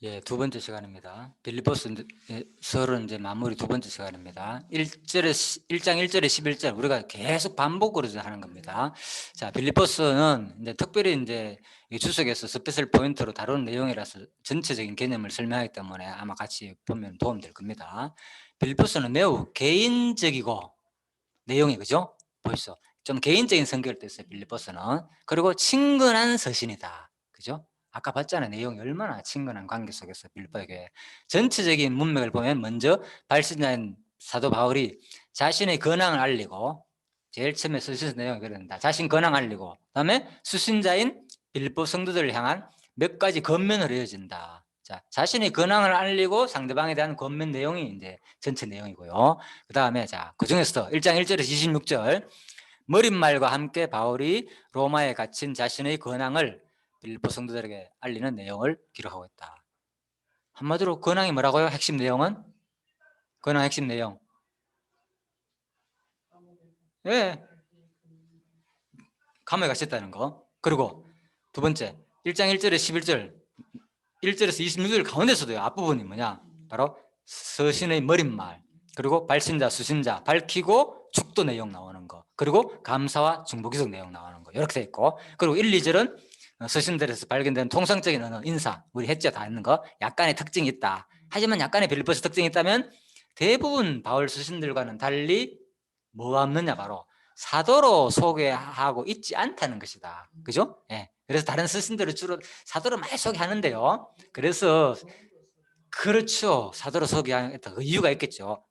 예, 두 번째 시간입니다. 빌립보서는 이제 마무리 두 번째 시간입니다. 1장 1절에 11절 우리가 계속 반복으로 하는 겁니다. 자, 빌립보서는 이제 특별히 이제 이 주석에서 스페셜 포인트로 다루는 내용이라서 전체적인 개념을 설명하기 때문에 아마 같이 보면 도움될 겁니다. 빌립보서는 매우 개인적이고 내용이 그죠? 보이소. 좀 개인적인 성격을 띠었어요. 빌립보서는. 그리고 친근한 서신이다. 그죠? 아까 봤잖아요. 내용이 얼마나 친근한 관계 속에서 빌립보에게 전체적인 문맥을 보면 먼저 발신자인 사도 바울이 자신의 근황을 알리고 제일 처음에 쓰신 내용이 그런다. 자신 근황 알리고 그다음에 수신자인 빌립보 성도들을 향한 몇 가지 권면을 이어진다. 자, 자신의 근황을 알리고 상대방에 대한 권면 내용이 이제 전체 내용이고요. 그 다음에 자, 그 중에서 1장 1절에서 26절 머릿말과 함께 바울이 로마에 갇힌 자신의 근황을 빌립보 성도들에게 알리는 내용을 기록하고 있다. 한마디로 근황이 뭐라고요? 핵심 내용은? 근황 핵심 내용. 예, 감옥에 갇혔다는 거. 그리고 두 번째 1장 1절에 11절 1절에서 26절 가운데서도요. 앞부분이 뭐냐? 바로 서신의 머릿말 그리고 발신자 수신자 밝히고 축도 내용 나오는 거 그리고 감사와 중보기록 내용 나오는 거 이렇게 돼 있고 그리고 1, 2절은 서신들에서 발견된 통상적인 언어 인사 우리 했죠 다 있는 거 약간의 특징이 있다. 하지만 약간의 빌립보서 특징이 있다면 대부분 바울 서신들과는 달리 뭐가 없느냐 바로 사도로 소개하고 있지 않다는 것이다. 그죠? 예. 그래서 다른 서신들을 주로 사도로 많이 소개하는데요. 그래서 그렇죠. 사도로 소개하겠다. 그 이유가 있겠죠.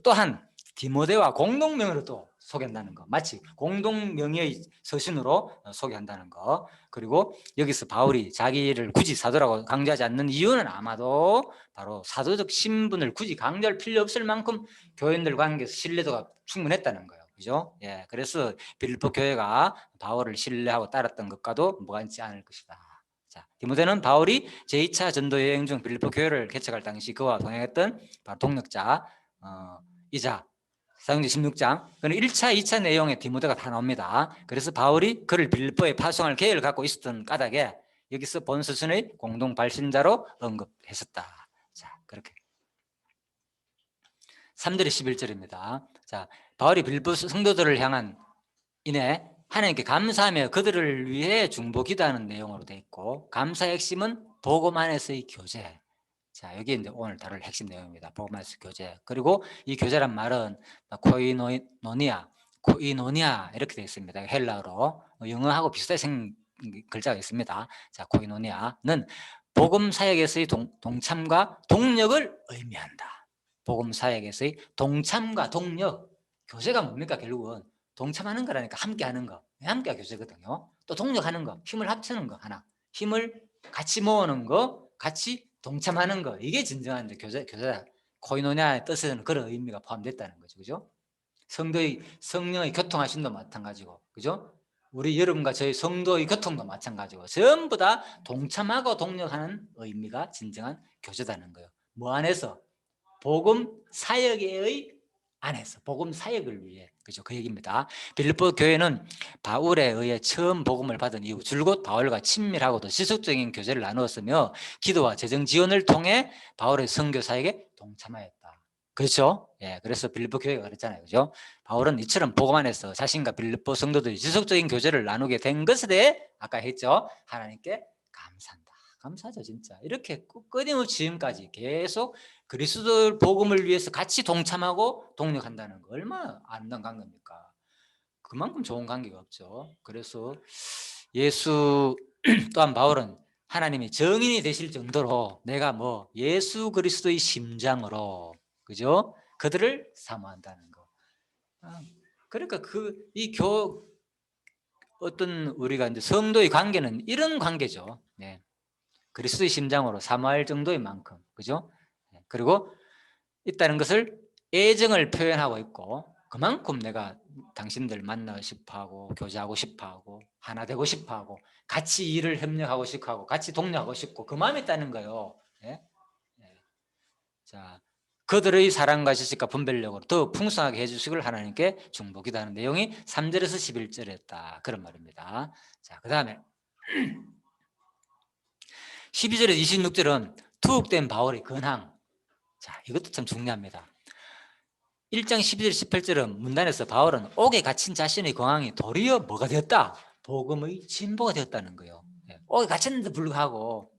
또한 디모데와 공동명의로 또 소개한다는 거. 마치 공동명의의 서신으로 소개한다는 거. 그리고 여기서 바울이 자기를 굳이 사도라고 강조하지 않는 이유는 아마도 바로 사도적 신분을 굳이 강조할 필요 없을 만큼 교인들 관계에서 신뢰도가 충분했다는 거예요. 그죠? 예. 그래서 빌립보 교회가 바울을 신뢰하고 따랐던 것과도 무관치 않을 것이다. 자, 디모데는 바울이 제2차 전도 여행 중 빌립보 교회를 개척할 당시 그와 동행했던 바로 동역자 이자 사도행전 16장 그는 1차, 2차 내용에 디모데가 다 나옵니다. 그래서 바울이 그를 빌립보에 파송할 계획을 갖고 있었던 까닭에 여기서 본 서신의 공동 발신자로 언급했었다. 자, 그렇게 3절에 11절입니다. 자, 바울이 빌립보 성도들을 향한 이내 하나님께 감사하며 그들을 위해 중보 기도하는 내용으로 되어 있고 감사의 핵심은 복음 안에서의 교제. 자, 여기 이제 오늘 다룰 핵심 내용입니다. 복음 안에서 교제. 그리고 이 교제란 말은 코이노니아 이렇게 되어 있습니다. 헬라어로 영어하고 비슷하게 글자가 있습니다. 자, 코이노니아는 복음 사역에서의 동참과 동력을 의미한다. 복음 사역에서의 동참과 동력. 교제가 뭡니까 결국은? 동참하는 거라니까 함께하는 거. 함께가 교제거든요. 또 동력하는 거, 힘을 합치는 거 하나. 힘을 같이 모으는 거, 같이 동참하는 거. 이게 진정한 교제다. 코이노냐의 뜻에는 그런 의미가 포함됐다는 거죠. 그죠? 성령의 교통하심도 마찬가지고. 그죠? 우리 여러분과 저희 성도의 교통도 마찬가지고. 전부 다 동참하고 동력하는 의미가 진정한 교제다는 거예요. 뭐 안에서? 복음 사역의 안에서 복음 사역을 위해 그죠 그 얘기입니다. 빌립보 교회는 바울에 의해 처음 복음을 받은 이후 줄곧 바울과 친밀하고도 지속적인 교제를 나누었으며 기도와 재정 지원을 통해 바울의 선교 사역에 동참하였다. 그렇죠? 예, 그래서 빌립보 교회가 그랬잖아요, 그죠? 바울은 이처럼 복음 안에서 자신과 빌립보 성도들이 지속적인 교제를 나누게 된 것에 대해 아까 했죠, 하나님께 감사한다. 감사하죠, 진짜. 이렇게 끊임없이 지금까지 계속 그리스도 복음을 위해서 같이 동참하고 동력한다는 거 얼마나 아름다운 관계입니까? 그만큼 좋은 관계가 없죠. 그래서 예수 또한 바울은 하나님이 정인이 되실 정도로 내가 뭐 예수 그리스도의 심장으로 그죠? 그들을 사모한다는 거. 그러니까 어떤 우리가 이제 성도의 관계는 이런 관계죠. 네. 그리스도의 심장으로 사모할 정도의 만큼 그죠? 그리고 있다는 것을 애정을 표현하고 있고 그만큼 내가 당신들 만나고 싶어하고 교제하고 싶어하고 하나 되고 싶어하고 같이 일을 협력하고 싶어하고 같이 동료하고 싶고 그 마음이 있다는 거예요. 예? 예. 자, 그들의 사랑과 지식과 분별력으로 더 풍성하게 해주시길 하나님께 중보기도하는 내용이 3절에서 11절이었다 그런 말입니다. 자, 그 다음에 12절에서 26절은 투옥된 바울의 근황. 자, 이것도 참 중요합니다. 1장 12절 18절은 문단에서 바울은 옥에 갇힌 자신의 공항이 도리어 뭐가 되었다? 복음의 진보가 되었다는 거예요. 옥에 갇혔는데 불구하고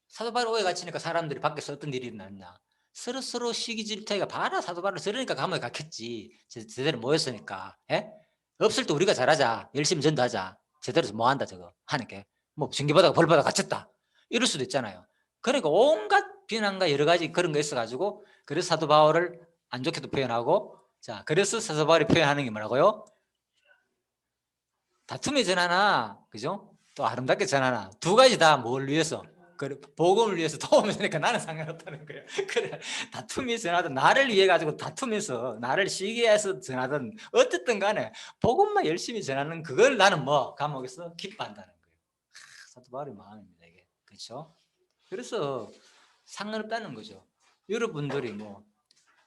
사도 바울 옥에 갇히니까 사람들이 밖에서 어떤 일이 일어났냐? 서로 시기질투가 봐라 사도 바울 저러니까 감옥에 갇혔지. 제대로 모였으니까. 예? 없을 때 우리가 잘하자. 열심히 전도하자. 제대로 뭐 한다 저거 하니까 뭐 징계받아가 벌받아 갇혔다. 이럴 수도 있잖아요. 그러니까 온갖 비난과 여러 가지 그런 거 있어가지고 그래서 사도 바울을 안 좋게도 표현하고, 자, 그래서 사도 바울이 표현하는 게 뭐라고요? 다툼의 전하나, 그죠? 또 아름답게 전하나, 두 가지 다 뭘 위해서? 그 복음을 위해서 도움이 되니까 나는 상관없다는 거예요. 그래, 다툼이 전하든 나를 위해 가지고 다투면서 나를 시기해서 전하든 어쨌든 간에 복음만 열심히 전하는 그걸 나는 뭐 감옥에서 기뻐한다는 거예요. 사도 바울의 마음입니다, 이게. 그렇죠? 그래서 상관없다는 거죠. 여러분들이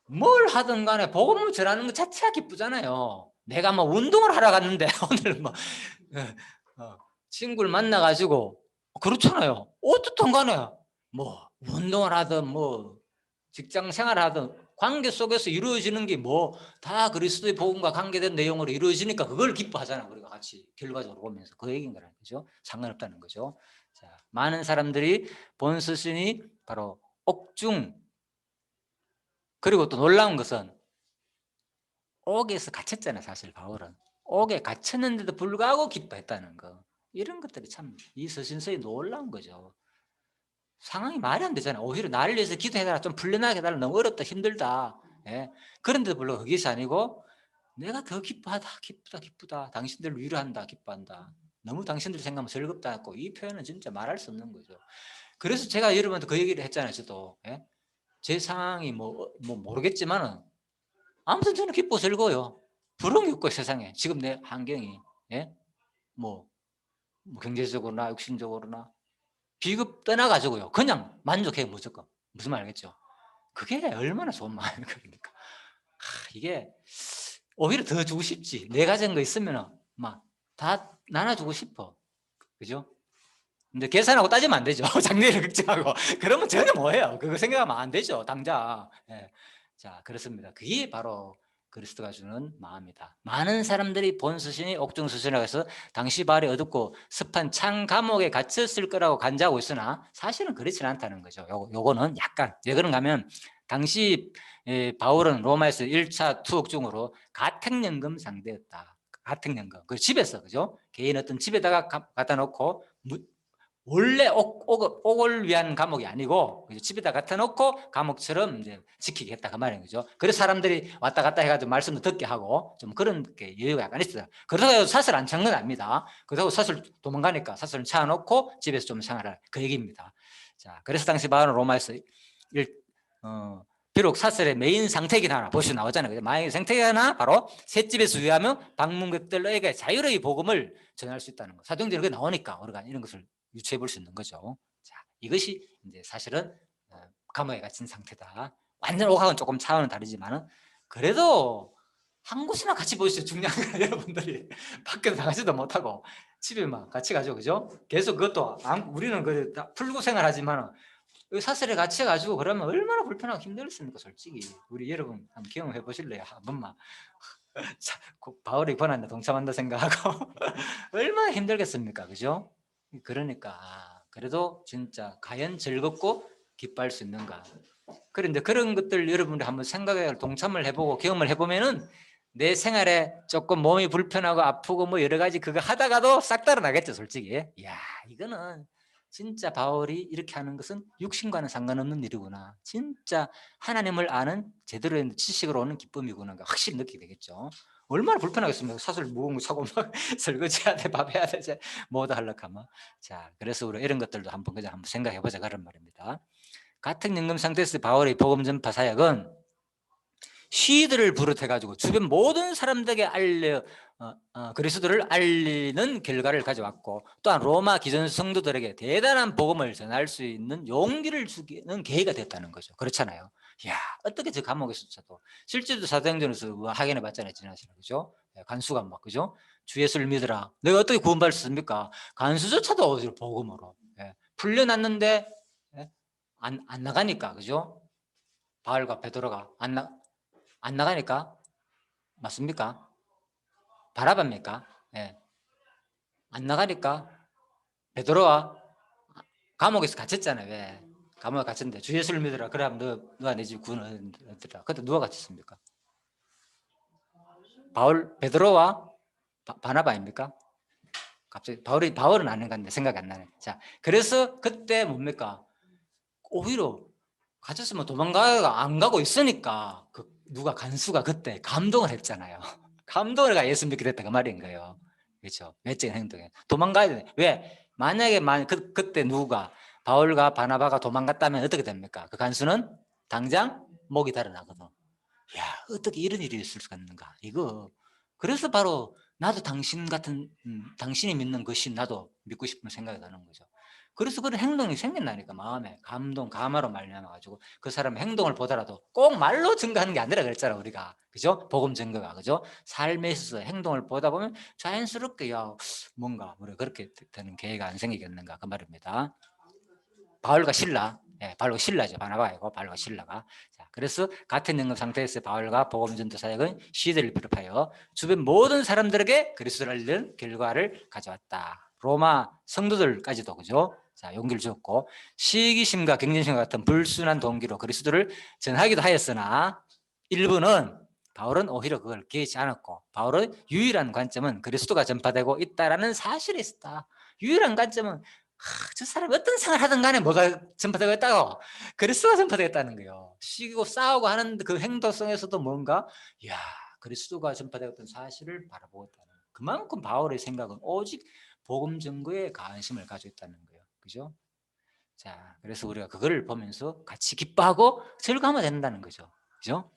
뭘 하든 간에 복음을 전하는 것 자체가 기쁘잖아요. 내가 뭐 운동을 하러 갔는데 오늘 뭐 친구를 만나가지고 그렇잖아요. 어떻든 간에 뭐 운동을 하든 뭐 직장 생활을 하든 관계 속에서 이루어지는 게 뭐 다 그리스도의 복음과 관계된 내용으로 이루어지니까 그걸 기뻐하잖아요. 우리가 같이 결과적으로 보면서 그 얘기인 거라는 거죠. 상관없다는 거죠. 자, 많은 사람들이 본 스승이 바로 옥중, 그리고 또 놀라운 것은 옥에서 갇혔잖아요. 사실 바울은 옥에 갇혔는데도 불구하고 기뻐했다는 거. 이런 것들이 참 이 서신서에 놀라운 거죠. 상황이 말이 안 되잖아요. 오히려 나를 위해서 기도해달라, 좀 풀려나게 해달라, 너무 어렵다, 힘들다. 예? 그런데도 불구하고 그것이 아니고 내가 더 기뻐하다, 기쁘다, 당신들을 위로한다, 기뻐한다, 너무 당신들 생각하면 즐겁다 했고, 이 표현은 진짜 말할 수 없는 거죠. 그래서 제가 여러분한테 그 얘기를 했잖아요. 저도. 예? 제 상황이 뭐 모르겠지만은 아무튼 저는 기쁘고 즐거워요. 부러운 게 없고 세상에 지금 내 환경이, 예? 뭐 경제적으로나 육신적으로나 비급 떠나가지고요 그냥 만족해요. 무조건. 무슨 말 알겠죠? 그게 얼마나 좋은 마음입니까. 그러니까 이게 오히려 더 주고 싶지. 내 가진 거 있으면 막 다 나눠주고 싶어. 그죠? 근데 계산하고 따지면 안 되죠. 장래를 걱정하고 그러면 전혀 뭐해요. 그거 생각하면 안 되죠. 당장. 예. 자, 그렇습니다. 그게 바로 그리스도가 주는 마음이다. 많은 사람들이 본 스신이 옥중 스신이라고 해서 당시 발이 어둡고 습한 창 감옥에 갇혔을 거라고 간주하고 있으나 사실은 그렇지는 않다는 거죠. 요거는 약간 왜 그런가 하면 당시 바울은 로마에서 1차 투옥 중으로 가택연금 상대였다. 가택연금. 그 집에서, 그죠? 개인 어떤 집에다가 갖다 놓고 원래 옥을 위한 감옥이 아니고 집에다 갖다 놓고 감옥처럼 이제 지키겠다 그 말인 거죠. 그래서 사람들이 왔다 갔다 해가지고 말씀도 듣게 하고 좀 그런 게 여유가 약간 있어요. 그러다가 사슬 안 찬 건 아닙니다. 그러다가 사슬 도망가니까 사슬을 차놓고 집에서 좀 생활하라 그 얘기입니다. 자, 그래서 당시 바울은 로마에서 비록 사슬의 메인 상태이긴 하나 보시면 나오잖아요. 메인 상태이긴 하나 바로 셋집에 수유하며 방문객들에게 자유로이 복음을 전할 수 있다는 거. 사도행전에 그게 나오니까 우리가 이런 것을 유추해 볼 수 있는 거죠. 자, 이것이 이제 사실은 감옥에 갇힌 상태다. 완전 옥하고는 조금 차원은 다르지만은 그래도 한 곳이나 같이 보시죠. 중요한 건 여러분들이 밖에서 나가지도 못하고 집에만 같이 가죠, 그죠? 계속 그것도 우리는 그 풀고 생활하지만 사슬에 같이 가지고 그러면 얼마나 불편하고 힘들었습니까, 솔직히. 우리 여러분 한번 경험해 보실래요? 한 번만. 바울이 권한다 동참한다 생각하고 얼마나 힘들겠습니까, 그죠? 그러니까 그래도 진짜 과연 즐겁고 기뻐할 수 있는가. 그런데 그런 것들 여러분들 한번 생각해 동참을 해보고 경험을 해보면은 내 생활에 조금 몸이 불편하고 아프고 뭐 여러 가지 그거 하다가도 싹 달아나겠죠, 솔직히. 야, 이거는 진짜 바울이 이렇게 하는 것은 육신과는 상관없는 일이구나. 진짜 하나님을 아는 제대로 된 지식으로 오는 기쁨이구나. 확실히 느끼게 되겠죠. 얼마나 불편하겠습니까? 사슬 무거운 거 차고 막 설거지해야 돼, 밥 해야 돼, 뭐도 하려고 하면. 자, 그래서 우리 이런 것들도 한번 그냥 한번 생각해 보자 그런 말입니다. 같은 연금 상태에서 바울의 복음 전파 사역은 시위들을 비롯해가지고 주변 모든 사람들에게 그리스도를 알리는 결과를 가져왔고 또한 로마 기존 성도들에게 대단한 복음을 전할 수 있는 용기를 주는 계기가 됐다는 거죠. 그렇잖아요. 야, 어떻게 저 감옥에서도 실제로 사도행전에서 확인해 봤잖아요. 지난시간 그죠? 간수가 막 그죠? 주 예수를 믿으라. 내가 어떻게 구원받을 수 있습니까? 간수조차도 어디로 복음으로 풀려났는데 안 나가니까, 그죠? 바울과 베드로가 안 나가니까. 맞습니까? 바라바입니까? 예. 안 나가니까 베드로와 감옥에서 갇혔잖아요. 왜? 감옥에 갇혔는데 주 예수를 믿으라. 그러면 너가 내 집 구원을 얻으라. 그때 누가 갇혔습니까? 베드로와 바나바입니까? 갑자기 바울은 아는 건데 생각이 안 나네. 자, 그래서 그때 뭡니까? 오히려 갇혔으면 도망가가 안 가고 있으니까 누가 간수가 그때 감동을 했잖아요. 감동을 가 예수 믿게 됐다 그 말인 거예요. 그렇죠? 외적인 행동에 도망가야 돼. 왜? 만약에 그때 누가 바울과 바나바가 도망갔다면 어떻게 됩니까? 그 간수는 당장 목이 달아나거든. 야, 어떻게 이런 일이 있을 수가 있는가? 이거 그래서 바로 나도 당신 같은 당신이 믿는 것이 나도 믿고 싶은 생각이 나는 거죠. 그래서 그런 행동이 생긴다니까. 마음에 감동, 감화로 말미암아 가지고 그 사람의 행동을 보더라도 꼭 말로 증거하는 게 아니라 그랬잖아 우리가. 그죠? 복음 증거가. 그죠? 삶에 있어서 행동을 보다 보면 자연스럽게 야 뭔가 우리가 그렇게 되는 계획이 안 생기겠는가 그 말입니다. 바울과 신라, 바울과 신라죠. 바나바이고 바울과 신라가. 자, 그래서 같은 연금 상태에서 바울과 복음 전도 사역은 시대를 비롯하여 주변 모든 사람들에게 그리스도를 알리는 결과를 가져왔다. 로마 성도들까지도 그죠? 자, 용기를 주었고 시기심과 경쟁심과 같은 불순한 동기로 그리스도를 전하기도 하였으나 일부는 바울은 오히려 그걸 기회치 않았고 바울의 유일한 관점은 그리스도가 전파되고 있다라는 사실이 있었다. 유일한 관점은 저 사람이 어떤 생활을 하든 간에 뭐가 전파되고 있다고 그리스도가 전파되겠다는 거예요. 시기고 싸우고 하는 그 행동성에서도 뭔가 야 그리스도가 전파되었던 사실을 바라보고 있다는 그만큼 바울의 생각은 오직 복음 증거에 관심을 가지고 있다는 거예요. 그죠? 자, 그래서 우리가 그거를 보면서 같이 기뻐하고 즐거워하면 된다는 거죠. 그죠?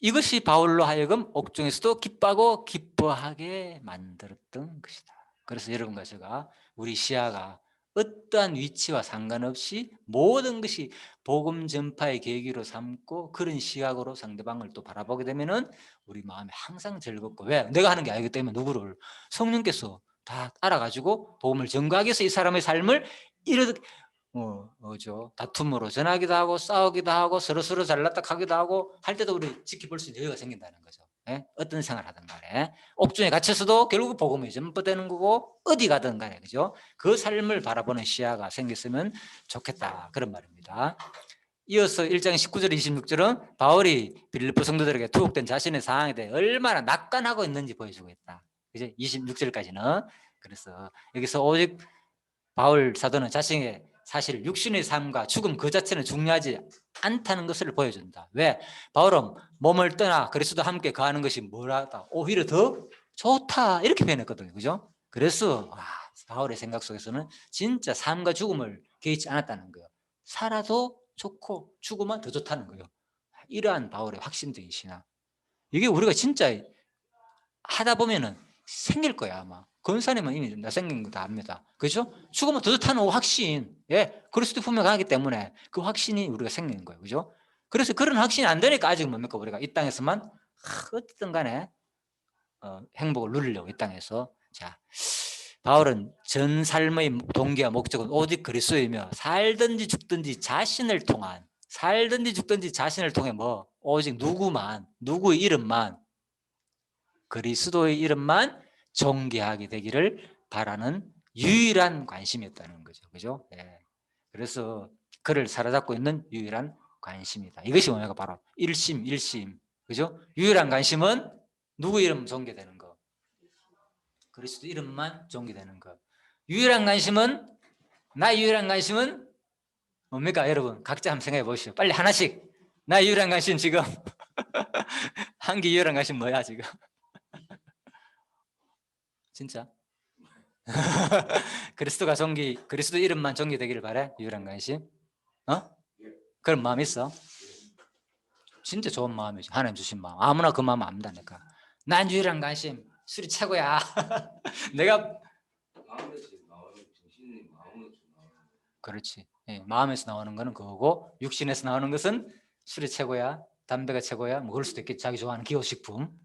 이것이 바울로 하여금 옥중에서도 기뻐하고 기뻐하게 만들었던 것이다. 그래서 여러분과 제가 우리 시야가 어떠한 위치와 상관없이 모든 것이 복음 전파의 계기로 삼고 그런 시각으로 상대방을 또 바라보게 되면은 우리 마음이 항상 즐겁고 왜? 내가 하는 게 아니기 때문에 누구를 성령께서 다 알아가지고 복음을 전가하기 위해서 이 사람의 삶을 이렇게 뭐죠? 다툼으로 전하기도 하고 싸우기도 하고 서로서로 잘났다 하기도 하고 할 때도 우리 지켜볼 수 있는 여유가 생긴다는 거죠. 예? 어떤 생활을 하든 간에 옥중에 갇혀서도 결국 복음이 전부되는 거고 어디 가든 간에 그죠? 그 삶을 바라보는 시야가 생겼으면 좋겠다 그런 말입니다. 이어서 1장 19절 26절은 바울이 빌립보 성도들에게 투옥된 자신의 상황에 대해 얼마나 낙관하고 있는지 보여주고 있다. 이제 26절까지는 그래서 여기서 오직 바울 사도는 자신의 사실 육신의 삶과 죽음 그 자체는 중요하지 않다는 것을 보여준다. 왜? 바울은 몸을 떠나 그리스도와 함께 거하는 것이 뭐라다 오히려 더 좋다 이렇게 표현했거든요. 그죠? 그래서 바울의 생각 속에서는 진짜 삶과 죽음을 개의치 않았다는 거예요. 살아도 좋고 죽으면 더 좋다는 거예요. 이러한 바울의 확신적인 신앙. 이게 우리가 진짜 하다 보면은 생길 거야 아마. 권사님은 이미 나 생긴 거 다 압니다. 그죠? 죽으면 더 좋다는 확신. 예, 그리스도 품에 가기 때문에 그 확신이 우리가 생기는 거예요. 그죠? 그래서 그런 확신이 안 되니까 아직 뭡니까 우리가 이 땅에서만 어쨌든 간에 행복을 누리려고 이 땅에서. 자, 바울은 전 삶의 동기와 목적은 오직 그리스도이며 살든지 죽든지 자신을 통해 뭐 오직 누구의 이름만 그리스도의 이름만 존귀하게 되기를 바라는 유일한 관심이었다는 거죠. 그죠? 예. 그래서 그를 사로잡고 있는 유일한 관심이다. 이것이 뭐냐가 바로 일심. 그죠? 유일한 관심은 누구 이름 존귀되는 거. 그리스도 이름만 존귀되는 거. 나의 유일한 관심은 뭡니까, 여러분? 각자 한번 생각해 보시죠. 빨리 하나씩. 나의 유일한 관심 지금 한 개 유일한 관심 뭐야 지금? 진짜? 그리스도 이름만 존귀되기를 바래. 유일한 관심. 그런 마음 있어? 진짜 좋은 마음이지. 하나님 주신 마음. 아무나 그 마음 안 된다니까. 난 유일한 관심. 술이 최고야. 내가 그렇지. 예, 마음에서 나오는 거는 그거고 육신에서 나오는 것은 술이 최고야. 담배가 최고야. 뭐 그럴 수도 있겠지. 자기 좋아하는 기호식품.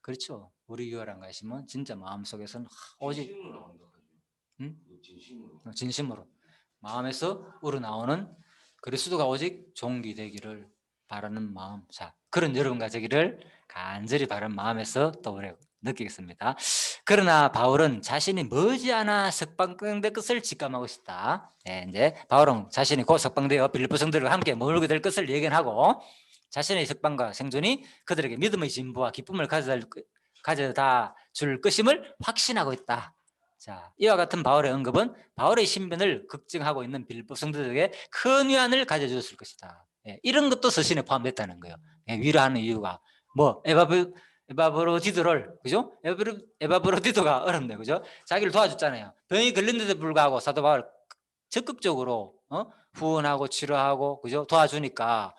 그렇죠. 우리 유일한 관심은 진짜 마음속에서는 오직 진심으로. 마음에서 우러나오는 그리스도가 오직 종기 되기를 바라는 마음. 자, 그런 여러분과 되기를 간절히 바라는 마음에서 또 우리 느끼겠습니다. 그러나 바울은 자신이 머지않아 석방될 것을 직감하고 있다. 네, 이제 바울은 자신이 곧 석방되어 빌립보 성도들과 함께 머물게 될 것을 예견하고 자신의 석방과 생존이 그들에게 믿음의 진보와 기쁨을 가져다 줄 것임을 확신하고 있다. 자, 이와 같은 바울의 언급은 바울의 신변을 걱정하고 있는 빌립보 성도들에게 큰 위안을 가져줬을 것이다. 예, 이런 것도 서신에 포함됐다는 거예요. 예, 위로하는 이유가 뭐 에바브로디도를, 그죠? 에바브로디도가 어렵네, 그죠? 자기를 도와줬잖아요. 병이 걸린데도 불구하고 사도 바울 적극적으로 후원하고 치료하고, 그죠? 도와주니까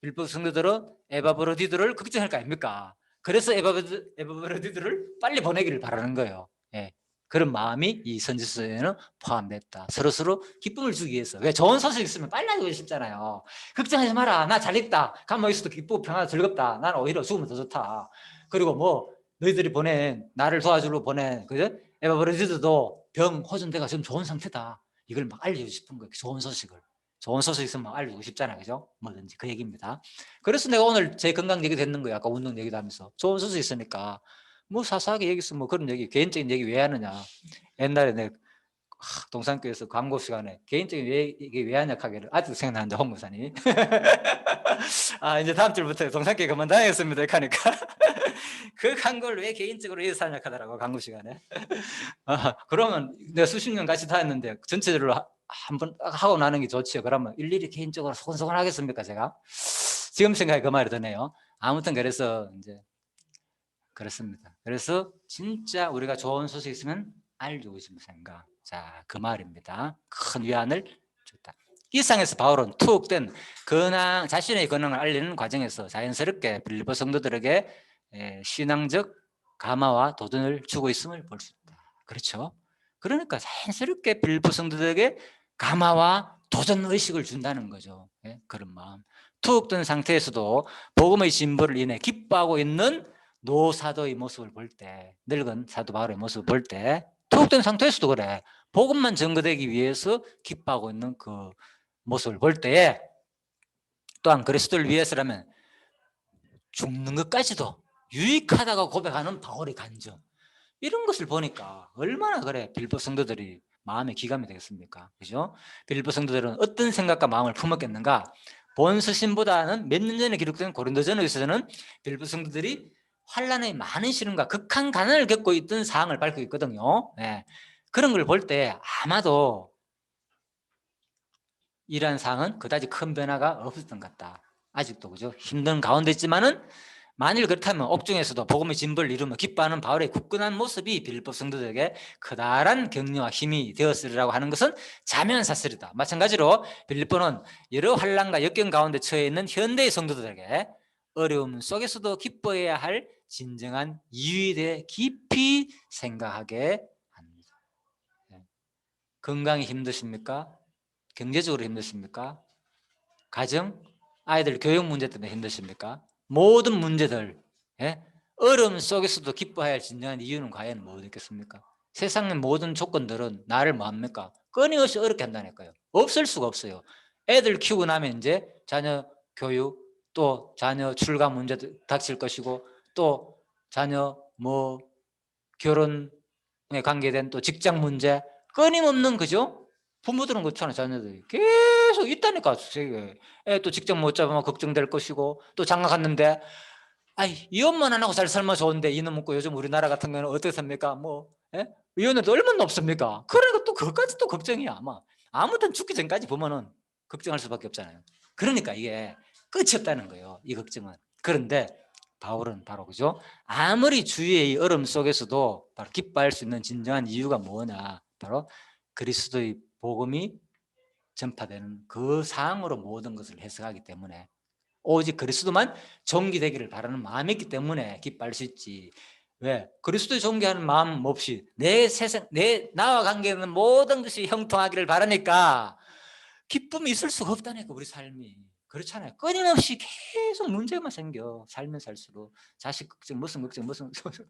빌립보 성도들은 에바브로디도를 걱정할 거 아닙니까? 그래서 에바브로디도를 빨리 보내기를 바라는 거예요. 예, 그런 마음이 이 선지서에는 포함됐다. 서로서로 기쁨을 주기 위해서. 왜? 좋은 소식 있으면 빨리 알고 싶잖아요. 걱정하지 마라, 나 잘 있다, 가만히 있어도 기쁘고 평안하고 즐겁다, 나는 오히려 죽으면 더 좋다. 그리고 뭐 너희들이 보낸, 나를 도와주러 보낸, 그죠? 에바브로디도도 병 호전돼가 지금 좋은 상태다, 이걸 막 알려주고 싶은 거예요. 좋은 소식 있으면 막 알려주고 싶잖아요, 그죠? 뭐든지 그 얘기입니다. 그래서 내가 오늘 제 건강 얘기 듣는 거예요. 아까 운동 얘기도 하면서 좋은 소식 있으니까 뭐 사소하게 얘기했으면 뭐 그런 얘기, 개인적인 얘기 왜 하느냐. 옛날에 내 동산교에서 광고 시간에 개인적인 얘기 왜 하냐 하기를 아직도 생각나는데, 홍 목사님. 아, 이제 다음 주부터 동산교회 그만다녔습니다 이렇게 하니까 그 광고를 왜 개인적으로 해서 하냐 하더라고, 광고 시간에. 그러면 내가 수십 년 같이 다녔는데 전체적으로 한번 하고 나는 게 좋지요. 그러면 일일이 개인적으로 소곤소곤 하겠습니까 제가? 지금 생각에 그 말이 드네요. 아무튼 그래서 이제 그렇습니다. 그래서 진짜 우리가 좋은 소식 있으면 알려주고 싶은 생각. 자, 그 말입니다. 큰 위안을 줬다. 이상에서 바울은 투옥된 자신의 근황을 알리는 과정에서 자연스럽게 빌립보 성도들에게 신앙적 감화와 도전을 주고 있음을 볼 수 있다. 그렇죠? 그러니까 자연스럽게 빌립보 성도들에게 감화와 도전 의식을 준다는 거죠. 그런 마음. 투옥된 상태에서도 복음의 진보를 인해 기뻐하고 있는 노사도의 모습을 볼 때, 늙은 사도 바울의 모습을 볼 때, 투옥된 상태에서도 그래, 복음만 증거되기 위해서 기뻐하고 있는 그 모습을 볼 때에, 또한 그리스도를 위해서라면 죽는 것까지도 유익하다고 고백하는 바울의 간증, 이런 것을 보니까 얼마나 그래 빌립보 성도들이 마음의 기감이 되겠습니까? 그죠? 빌립보 성도들은 어떤 생각과 마음을 품었겠는가? 본 서신보다는 몇 년 전에 기록된 고린도전서에서는 빌립보 성도들이 환란의 많은 시련과 극한 가난을 겪고 있던 상황을 밝히고 있거든요. 네. 그런 걸 볼 때 아마도 이러한 상황은 그다지 큰 변화가 없었던 것 같다. 아직도, 그죠? 힘든 가운데 있지만은 만일 그렇다면 옥중에서도 복음의 진보를 이루며 기뻐하는 바울의 굳건한 모습이 빌립보 성도들에게 커다란 격려와 힘이 되었으리라고 하는 것은 자명한 사실이다. 마찬가지로 빌립보는 여러 환난과 역경 가운데 처해 있는 현대의 성도들에게 어려움 속에서도 기뻐해야 할 진정한 이유에 대해 깊이 생각하게 합니다. 건강이 힘드십니까? 경제적으로 힘드십니까? 가정, 아이들 교육 문제 때문에 힘드십니까? 모든 문제들, 어려움 속에서도 기뻐해야 할 진정한 이유는 과연 뭐겠습니까? 세상의 모든 조건들은 나를 뭐합니까? 끊임없이 어렵게 한다니까요. 없을 수가 없어요. 애들 키우고 나면 이제 자녀 교육, 또 자녀 출가 문제 닥칠 것이고, 또 자녀 뭐 결혼에 관계된 또 직장 문제, 끊임없는, 그죠? 부모들은 그렇잖아요. 자녀들이 계속 있다니까. 또 직장 못 잡으면 걱정될 것이고, 또 장가 갔는데 이혼만 안 하고 잘 살면 좋은데 이놈 없고, 요즘 우리나라 같은 경우는 어떻게 삽니까? 뭐 이혼해도 얼마나 없습니까? 그러니까 또 그것까지 또 걱정이야. 아무튼 죽기 전까지 보면은 걱정할 수밖에 없잖아요. 그러니까 이게 끝이 없다는 거예요, 이 걱정은. 그런데 바울은 바로, 그죠? 아무리 주위의 어려움 속에서도 바로 기뻐할 수 있는 진정한 이유가 뭐냐, 바로 그리스도의 복음이 전파되는 그 상황으로 모든 것을 해석하기 때문에, 오직 그리스도만 존귀되기를 바라는 마음이 있기 때문에 기뻐할 수 있지. 왜? 그리스도를 존귀하는 마음 없이 나와 관계되는 모든 것이 형통하기를 바라니까 기쁨이 있을 수가 없다니까, 우리 삶이. 그렇잖아요. 끊임없이 계속 문제만 생겨. 살면 살수록 자식 걱정 무슨 걱정 무슨 걱정.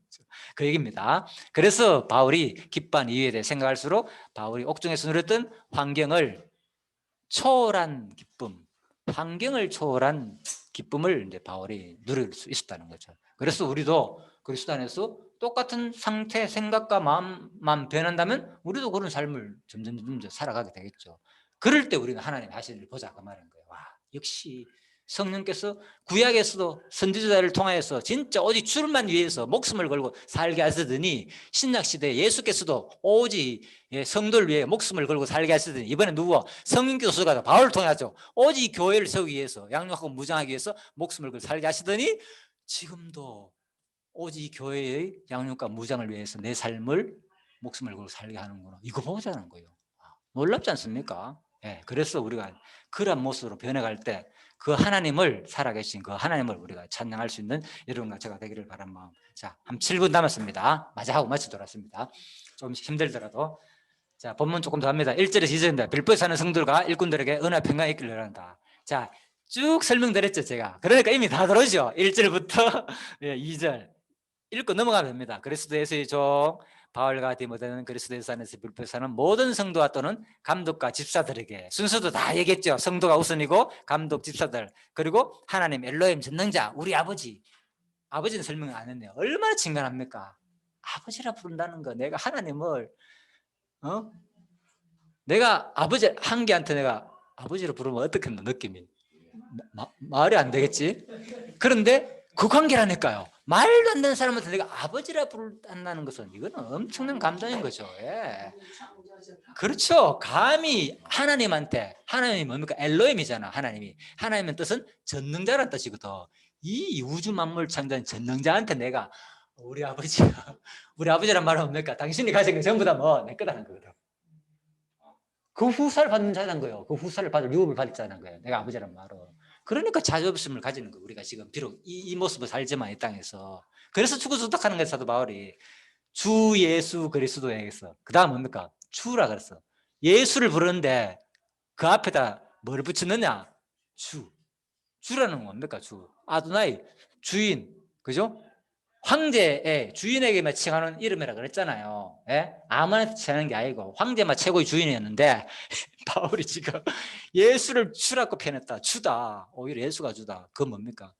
그 얘기입니다. 그래서 바울이 기뻐한 이유에 대해 생각할수록 바울이 옥중에서 누렸던 환경을 초월한 기쁨, 환경을 초월한 기쁨을 이제 바울이 누릴 수 있었다는 거죠. 그래서 우리도 그리스도 안에서 똑같은 상태, 생각과 마음만 변한다면 우리도 그런 삶을 점점 살아가게 되겠죠. 그럴 때 우리는 하나님 하시는 보자 그 말인 거예요. 와, 역시 성령께서 구약에서도 선지자를 통하여서 진짜 오직 주만 위해서 목숨을 걸고 살게 하시더니 신약시대에 예수께서도 오직 성도를 위해 목숨을 걸고 살게 하시더니 이번에 누구? 성인 교수가 바울을 통해서 오직 교회를 세우기 위해서 양육하고 무장하기 위해서 목숨을 걸고 살게 하시더니 지금도 오직 교회의 양육과 무장을 위해서 내 삶을 목숨을 걸고 살게 하는구나. 이거 보자는 거예요. 놀랍지 않습니까? 예, 그래서 우리가 그런 모습으로 변해갈 때 그 하나님을 살아계신 그 하나님을 우리가 찬양할 수 있는 여러분과 제가 되기를 바란 마음. 자, 한 7분 남았습니다. 마지하고 마치도록 하겠습니다. 좀 힘들더라도. 자, 본문 조금 더 합니다. 1절에서 2절입니다. 빌보에 사는 성들과 일꾼들에게 은혜와 평강이 있기를 바란다. 자, 쭉 설명드렸죠, 제가. 그러니까 이미 다 들어오죠. 1절부터 2절. 읽고 넘어가면 됩니다. 그리스도 예수의 종 바울과 디모데는 그리스도 예수 안에서 빌보에 사는 모든 성도와 또는 감독과 집사들에게, 순서도 다 얘기했죠. 성도가 우선이고 감독, 집사들, 그리고 하나님 엘로힘 전능자 우리 아버지. 아버지는 설명을 안 했네요. 얼마나 친근합니까? 아버지라 부른다는 거. 내가 하나님을 내가 아버지 한 개한테 내가 아버지로 부르면 어떻겠나 느낌이 말이 안 되겠지. 그런데 그 관계라니까요. 말도 안 되는 사람한테 내가 아버지라 부른다는 것은 이거는 엄청난 감동인 거죠. 예. 그렇죠. 감히 하나님한테, 하나님이 뭡니까? 엘로힘이잖아. 하나님의 뜻은 전능자라는 뜻이거든. 이 우주 만물 창조한 전능자한테 내가 우리 아버지야, 우리 아버지란 말은 뭡니까? 당신이 가진 거 전부 다 뭐 내 거다는 거거든. 그 후사를 받는 자라는 거예요. 그 후사를 받을 유업을 받을 자라는 거예요. 내가 아버지란 말은. 그러니까 자존심을 가지는 거예요. 우리가 지금 비록 이 모습을 살지만 이 땅에서. 그래서 죽어서떡하는 거예요. 사도 바울이. 주 예수 그리스도에게서. 그 다음 뭡니까? 주라 그랬어. 예수를 부르는데 그 앞에다 뭘 붙였느냐? 주. 주라는 건 뭡니까? 주. 아도나이. 주인. 그죠? 황제의 주인에게만 칭하는 이름이라 그랬잖아요. 예? 아무한테 칭하는 게 아니고 황제만 최고의 주인이었는데 바울이 지금 예수를 주라고 표현했다. 주다. 오히려 예수가 주다. 그건 뭡니까?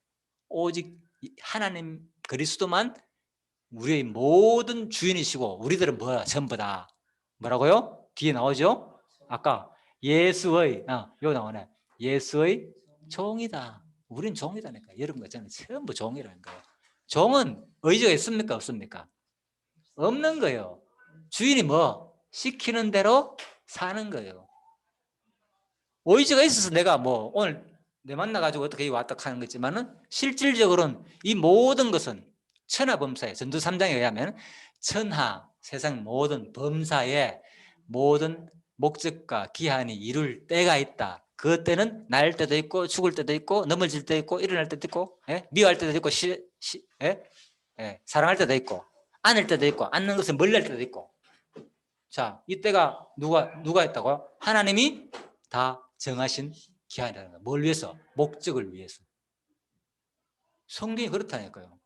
오직 하나님 그리스도만 우리의 모든 주인이시고 우리들은 뭐야? 전부 다 뭐라고요? 뒤에 나오죠? 아까 예수의 요 나오네. 예수의 종이다. 우린 종이다니까. 여러분 같잖아요. 전부 종이라는 거예요. 종은 의지가 있습니까? 없습니까? 없는 거예요. 주인이 뭐 시키는 대로 사는 거예요. 의지가 있어서 내가 뭐 오늘 내 만나가지고 어떻게 왔다 하는 거지만은 실질적으로는 이 모든 것은 천하범사에 전도 3장에 의하면 천하 세상 모든 범사에 모든 목적과 기한이 이룰 때가 있다. 그 때는 날 때도 있고 죽을 때도 있고 넘어질 때도 있고 일어날 때도 있고 미워할 때도 있고 사랑할 때도 있고 안을 때도 있고 안는 것은 멀리 할 때도 있고. 자, 이때가 누가 했다고요? 하나님이 다 정하신 기한이라는 거예요. 뭘 위해서? 목적을 위해서. 성경이 그렇다니까요.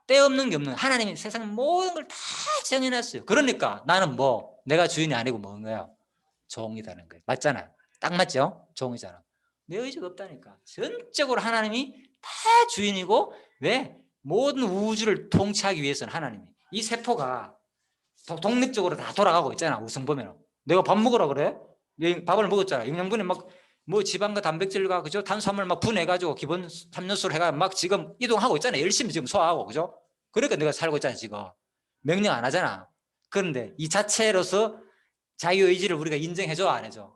때 없는 게 없는 거예요. 하나님이 세상 모든 걸 다 정해놨어요. 그러니까 나는 뭐 내가 주인이 아니고 뭔가요? 종이라는 거예요. 맞잖아요. 딱 맞죠? 종이잖아. 내 의지가 없다니까. 전적으로 하나님이 다 주인이고 왜? 모든 우주를 통치하기 위해서는 하나님이. 이 세포가 독립적으로 다 돌아가고 있잖아. 우선 보면 내가 밥 먹으라 그래? 밥을 먹었잖아. 영양분이 막 뭐 지방과 단백질과 그죠? 탄수화물 막 분해가지고 기본 삼요소를 해가 막 지금 이동하고 있잖아. 열심히 지금 소화하고 그죠? 그러니까 내가 살고 있잖아 지금. 명령 안 하잖아. 그런데 이 자체로서 자유의지를 우리가 인정해줘 안 해줘?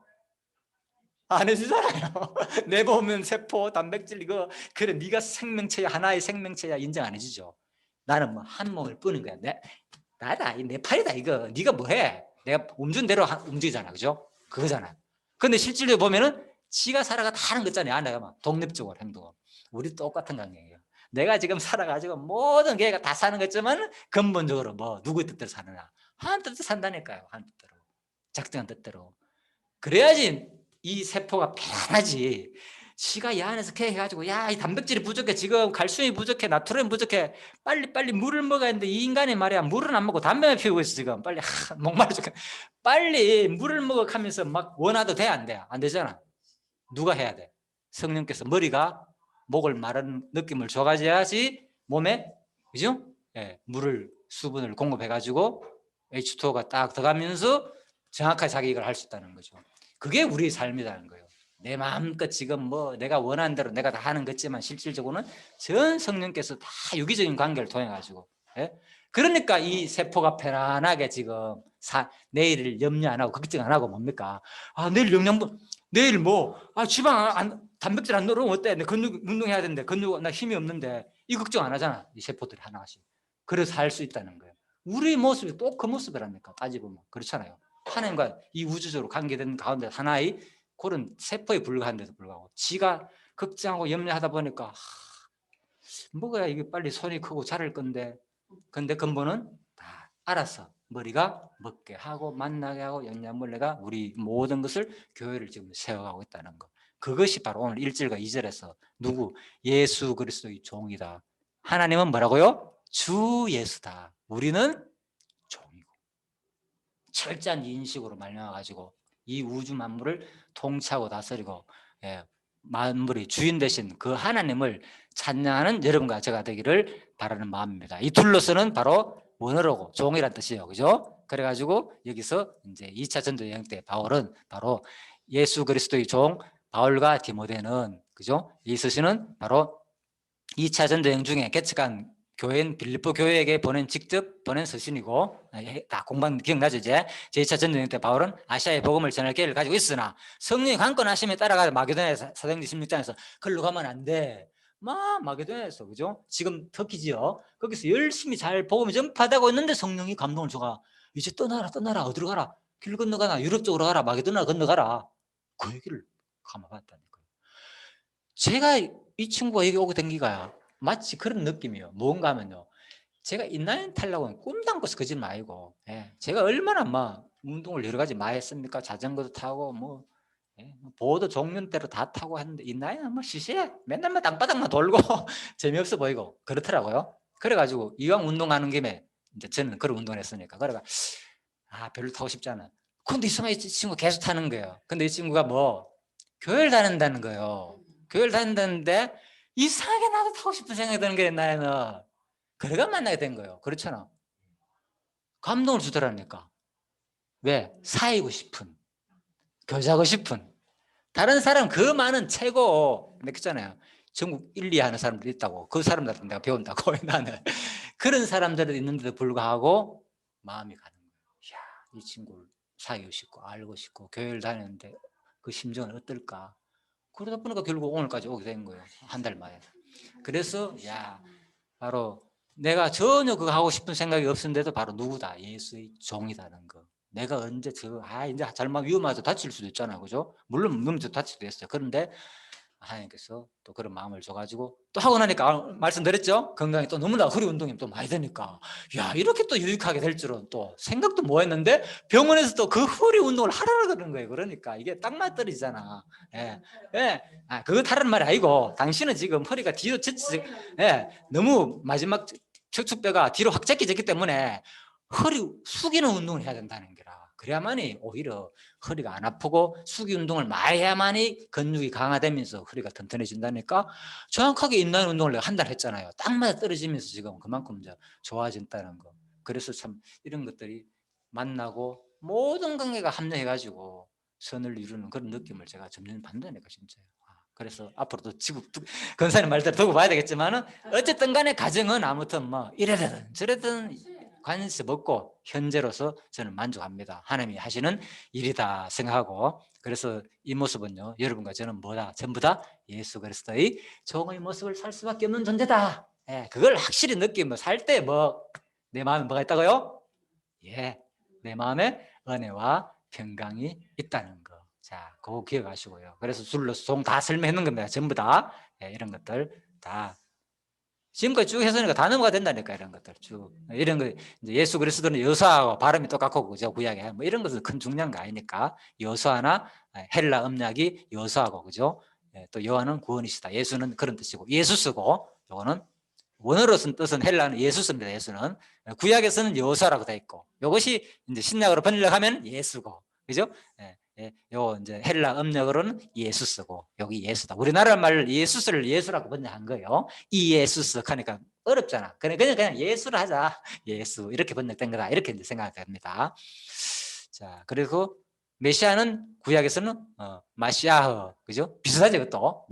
안 해주잖아요. 내보면 세포, 단백질 이거 그래 네가 생명체야 하나의 생명체야 인정 안 해주죠. 나는 뭐 한 몸을 뿌는 거야. 나다 내 팔이다 이거. 네가 뭐해? 내가 움준 대로 움직이잖아, 그죠? 그거잖아. 근데 실질로 보면은 지가 살아가 다 하는 거잖아요. 내가 막 독립적으로 행동을. 우리 똑같은 관계예요. 내가 지금 살아가지고 모든 개가 다 사는 거지만 근본적으로 뭐 누구 뜻대로 사느냐? 한 뜻대로 산다니까요. 한 뜻대로. 작정한 뜻대로. 그래야지 이 세포가 편하지. 지가 이 안에서 계획해가지고 야, 이 단백질이 부족해, 지금 칼슘이 부족해, 나트륨이 부족해, 빨리 물을 먹어야 하는데 이 인간이 말이야 물은 안 먹고 담배만 피우고 있어 지금. 빨리 목마르 죽겠 빨리 물을 먹어 하면서 막 원하도 돼, 안 돼? 안 되잖아. 누가 해야 돼? 성령께서 머리가 목을 마른 느낌을 줘가지야지 몸에, 그죠? 예, 물을, 수분을 공급해가지고 H2O가 딱 들어가면서 정확하게 자기 이걸 할 수 있다는 거죠. 그게 우리의 삶이라는 거예요. 내 마음껏 지금 뭐 내가 원하는 대로 내가 다 하는 거지만 실질적으로는 전 성령께서 다 유기적인 관계를 통해 가지고, 예? 그러니까 이 세포가 편안하게 지금 내일을 염려 안 하고 걱정 안 하고 뭡니까? 아, 내일 영양분, 내일 뭐, 아, 단백질 안 넣으면 어때? 내 근육 운동해야 되는데 나 힘이 없는데, 이 걱정 안 하잖아. 이 세포들이 하나씩. 그래서 할 수 있다는 거예요. 우리 모습이 또 그 모습이라니까, 따지보면. 그렇잖아요. 하나님과 이 우주적으로 관계된 가운데 하나의 그런 세포에 불과한데도 불구하고 지가 걱정하고 염려하다 보니까 뭐가 이게 빨리 손이 크고 자랄 건데, 근데 근본은 다 알아서 머리가 먹게 하고 만나게 하고 영양분내가 우리 모든 것을 교회를 지금 세워가고 있다는 거. 그것이 바로 오늘 1절과 2절에서 누구? 예수 그리스도의 종이다. 하나님은 뭐라고요? 주 예수다. 우리는 종이고. 철저한 인식으로 말미암아가지고 이 우주 만물을 통치하고 다스리고, 예, 만물의 주인 되신 그 하나님을 찬양하는 여러분과 제가 되기를 바라는 마음입니다. 이 둘로서는 바로 원어로고 종이란 뜻이에요. 그죠? 그래가지고 여기서 이제 2차 전도 여행 때 바울은 바로 예수 그리스도의 종 바울과 디모데는, 그죠? 이 서신은 바로 2차 전도 여행 중에 개척한 교회인 빌립보 교회에게 직접 보낸 서신이고, 다 공부한 기억나죠? 이제 제2차 전도 여행 때 바울은 아시아의 복음을 전할 계획을 가지고 있으나 성령이 강권하심에 따라가 마게도냐 사도행전 16장에서 글로 가면 안 돼. 마게도냐에서, 그죠? 지금 터키지요. 거기서 열심히 잘 복음을 전파하고 있는데 성령이 감동을 줘가 이제 떠나라 어디로 가라, 길 건너가라, 유럽 쪽으로 가라, 마게도냐 건너가라. 그 얘기를 감아봤다니까요. 제가 이 친구가 여기 오게 된 기가 마치 그런 느낌이에요. 뭔가 하면요, 제가 인라인 타려고 꿈도 안 꿔서 그 집 아니고, 예, 제가 얼마나 막 운동을 여러 가지 많이 했습니까? 자전거도 타고 뭐, 예, 보드 종류대로 다 타고 했는데 인라인은 뭐 시시해. 맨날 뭐 땅바닥만 돌고 재미없어 보이고 그렇더라고요. 그래가지고 이왕 운동하는 김에 이제 저는 그런 운동을 했으니까, 그래가 별로 타고 싶지 않아. 근데 이 친구 계속 타는 거예요. 근데 이 친구가 뭐 교회를 다닌다는 거예요. 교회를 다닌다는데 이상하게 나도 타고 싶은 생각이 드는 게 나에는. 그래가 만나게 된 거예요. 그렇잖아. 감동을 주더라니까. 왜? 사이고 싶은, 교제하고 싶은. 다른 사람 그 많은 최고, 내가 했잖아요. 전국 1, 2 하는 사람들이 있다고. 그 사람들한테 내가 배운다고. 나는 그런 사람들이 있는데도 불구하고 마음이 가는 거예요. 이야, 이 친구를 사귀고 싶고 알고 싶고 교회를 다니는데 그 심정은 어떨까. 그러다 보니까 결국 오늘까지 오게 된 거예요. 한 달 만에. 그래서 바로 내가 전혀 그거 하고 싶은 생각이 없었는데도 바로 누구다? 예수의 종이다는 거. 내가 언제 이제 잘못 위험하죠. 다칠 수도 있잖아. 그죠? 물론 넘어져 다칠 수도 있어요. 그런데 하나님께서 또 그런 마음을 줘가지고 또 하고 나니까 말씀드렸죠? 건강이 또 너무나 허리 운동이 또 많이 되니까 이렇게 또 유익하게 될 줄은 또 생각도 못 했는데 병원에서 또 그 허리 운동을 하라고 그러는 거예요. 그러니까 이게 딱 맞들이잖아. 예. 예. 그거 다른 말이 아니고 당신은 지금 허리가 뒤로 너무 마지막 척추뼈가 뒤로 확 제껴졌기 때문에 허리 숙이는 운동을 해야 된다는 거라. 그래야만이 오히려 허리가 안 아프고 숙이 운동을 많이 해야만이 근육이 강화되면서 허리가 튼튼해진다니까. 정확하게 인라인 운동을 내가 한 달 했잖아요. 딱 맞아 떨어지면서 지금 그만큼 이제 좋아진다는 거. 그래서 참 이런 것들이 만나고 모든 관계가 합력해가지고 선을 이루는 그런 느낌을 제가 점점 받는다니까 진짜요. 그래서 앞으로도 지구 권사님 말대로 두고 봐야 되겠지만은 어쨌든 간에 가정은 아무튼 뭐 이래든 저래든 관심 없고 현재로서 저는 만족합니다. 하나님이 하시는 일이다 생각하고, 그래서 이 모습은요, 여러분과 저는 뭐다? 전부 다 예수 그리스도의 종의 모습을 살 수밖에 없는 존재다. 그걸 확실히 느끼면 살 때 내 마음에 뭐가 있다고요? 내 마음에 은혜와 평강이 있다는 거. 자, 그거 기억하시고요. 그래서 둘러서 종 다 설명했는 겁니다. 전부 다 이런 것들 다 지금까지 쭉 해서니까 다 넘어가 된다니까. 이런 것들 쭉 이런 거 이제 예수 그리스도는 여호수아하고 발음이 똑같고 그죠? 구약에 뭐 이런 것은 큰 중요한 거 아니니까 여호수아나 헬라 음약이 여호수아고 그죠? 또 여호와는 구원이시다. 예수는 그런 뜻이고 예수 쓰고 요거는 원어로 쓴 뜻은 헬라는 예수 씁니다. 예수는 구약에서는 여호사라고 돼 있고 이것이 이제 신약으로 번역하면 예수고 그죠? 요 이제 헬라 음력으로는 예수 쓰고 여기 예수다. 우리나라 말 예수스를 예수라고 번역한 거예요. 이 예수스 하니까 어렵잖아. 그냥 예수를 하자. 예수 이렇게 번역된 거다. 이렇게 이제 생각됩니다. 자 그리고 메시아는 구약에서는 마시아흐 그죠? 비슷하죠, 그것도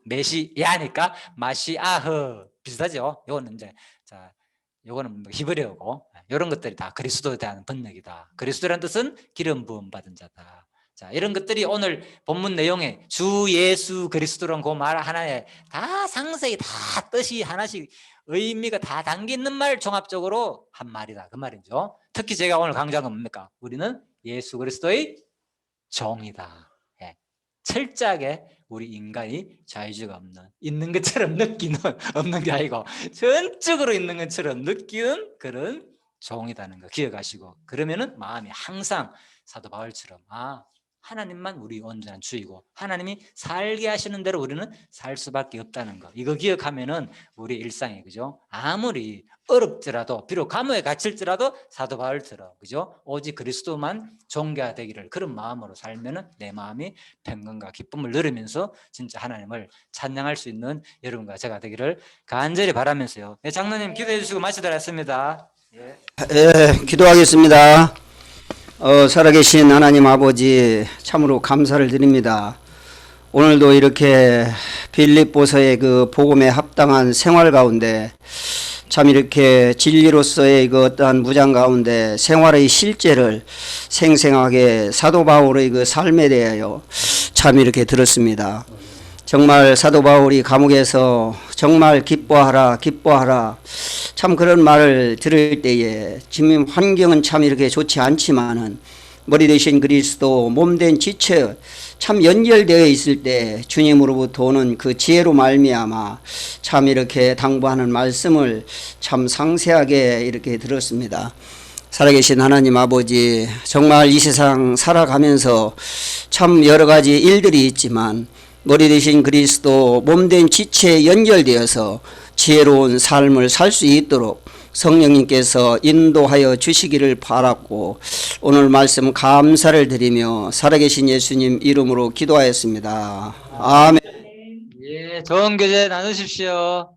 메시야니까 마시아흐 비슷하죠. 요거는 이제 자 요거는 히브리어고 이런 것들이 다 그리스도에 대한 번역이다. 그리스도라는 뜻은 기름 부음 받은 자다. 자 이런 것들이 오늘 본문 내용에 주 예수 그리스도라는 그 말 하나에 다 상세히 다 뜻이 하나씩 의미가 다 담겨 있는 말 종합적으로 한 말이다 그 말이죠. 특히 제가 오늘 강조한 건 뭡니까? 우리는 예수 그리스도의 종이다. 철저하게 우리 인간이 자유주의가 없는 있는 것처럼 느끼는 없는 게 아니고 전적으로 있는 것처럼 느끼는 그런 종이라는 거 기억하시고 그러면은 마음이 항상 사도 바울처럼 하나님만 우리 온전한 주이고 하나님이 살게 하시는 대로 우리는 살 수밖에 없다는 거 이거 기억하면은 우리 일상이 그죠? 아무리 어렵더라도 비록 감옥에 갇힐지라도 사도 바울처럼 그죠? 오직 그리스도만 존귀되기를 그런 마음으로 살면은 내 마음이 평강과 기쁨을 누리면서 진짜 하나님을 찬양할 수 있는 여러분과 제가 되기를 간절히 바라면서요. 장로님 기도해 주시고 마치도록 하겠습니다. 기도하겠습니다. 살아계신 하나님 아버지 참으로 감사를 드립니다. 오늘도 이렇게 빌립보서의 그 복음에 합당한 생활 가운데 참 이렇게 진리로서의 그 어떠한 무장 가운데 생활의 실제를 생생하게 사도 바울의 그 삶에 대하여 참 이렇게 들었습니다. 정말 사도 바울이 감옥에서 정말 기뻐하라 참 그런 말을 들을 때에 지금 환경은 참 이렇게 좋지 않지만은 머리 대신 그리스도 몸된 지체 참 연결되어 있을 때 주님으로부터 오는 그 지혜로 말미암아 참 이렇게 당부하는 말씀을 참 상세하게 이렇게 들었습니다. 살아계신 하나님 아버지 정말 이 세상 살아가면서 참 여러 가지 일들이 있지만 머리 대신 그리스도 몸된 지체에 연결되어서 지혜로운 삶을 살 수 있도록 성령님께서 인도하여 주시기를 바랐고 오늘 말씀 감사를 드리며 살아계신 예수님 이름으로 기도하였습니다. 아멘. 좋은 교제 나누십시오.